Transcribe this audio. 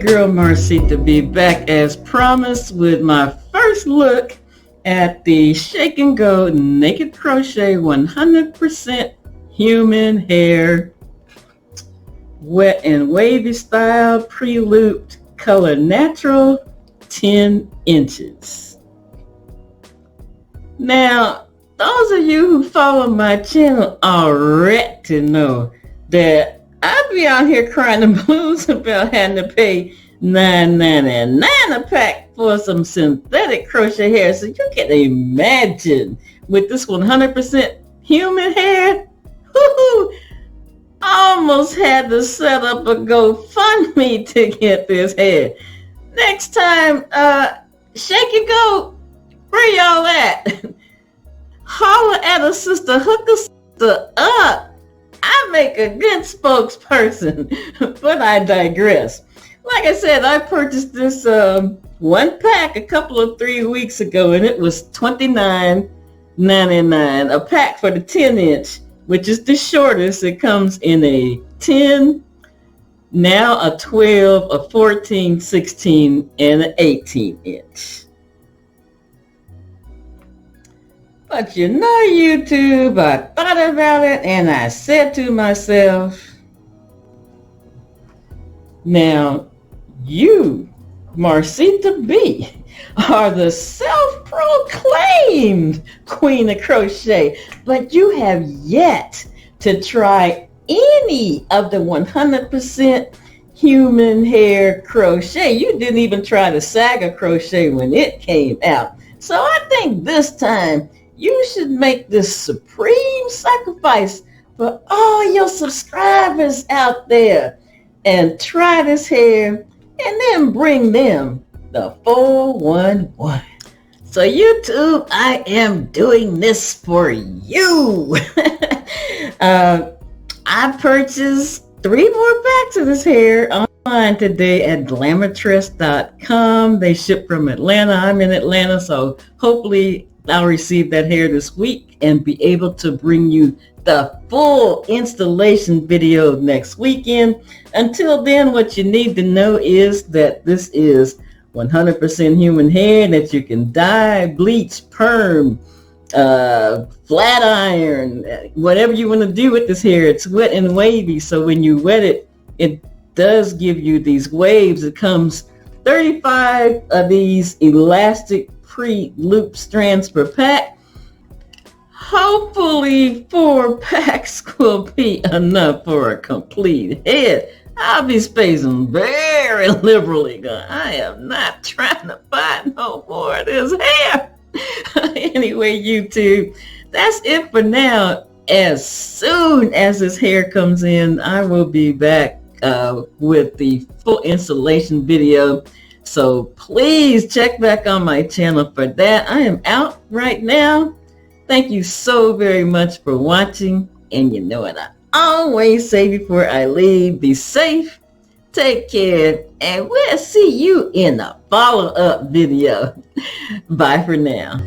girl Marcita be back as promised with my first look at the Shake and Go Naked Crochet 100% human hair wet and wavy style pre-looped color natural 10 inches. Now, those of you who follow my channel already know that I be out here crying the blues about having to pay $9.99 a pack for some synthetic crochet hair. So you can imagine with this 100% human hair, I almost had to set up a GoFundMe to get this hair. Next time, Shake and Go, where y'all at? Holler at a sister, hook a sister up. I make a good spokesperson, but I digress. Like I said, I purchased this one pack a couple of 3 weeks ago, and it was $29.99 a pack for the 10 inch, which is the shortest. It comes in a 10, now a 12, a 14, 16, and an 18 inch. But you know, YouTube, I thought about it and I said to myself, now you, Marcita B, are the self-proclaimed Queen of Crochet, but you have yet to try any of the 100% human hair crochet. You didn't even try the Saga crochet when it came out. So I think this time you should make this supreme sacrifice for all your subscribers out there and try this hair and then bring them the 411. So YouTube, I am doing this for you. I purchased 3 more packs of this hair online today at glamourtress.com. They ship from Atlanta. I'm in Atlanta, so hopefully I'll receive that hair this week and be able to bring you the full installation video next weekend. Until then, what you need to know is that this is 100% human hair that you can dye, bleach, perm, flat iron, whatever you want to do with this hair. It's wet and wavy, so when you wet it, it does give you these waves. It comes 35 of these elastic pre-loop strands per pack. Hopefully 4 packs will be enough for a complete head. I'll be spacing very liberally. I am not trying to buy no more of this hair. Anyway, YouTube, that's it for now. As soon as this hair comes in, I will be back with the full installation video. So please check back on my channel for that. I am out right now. Thank you so very much for watching. And you know what I always say before I leave, be safe, take care, and we'll see you in a follow-up video. Bye for now.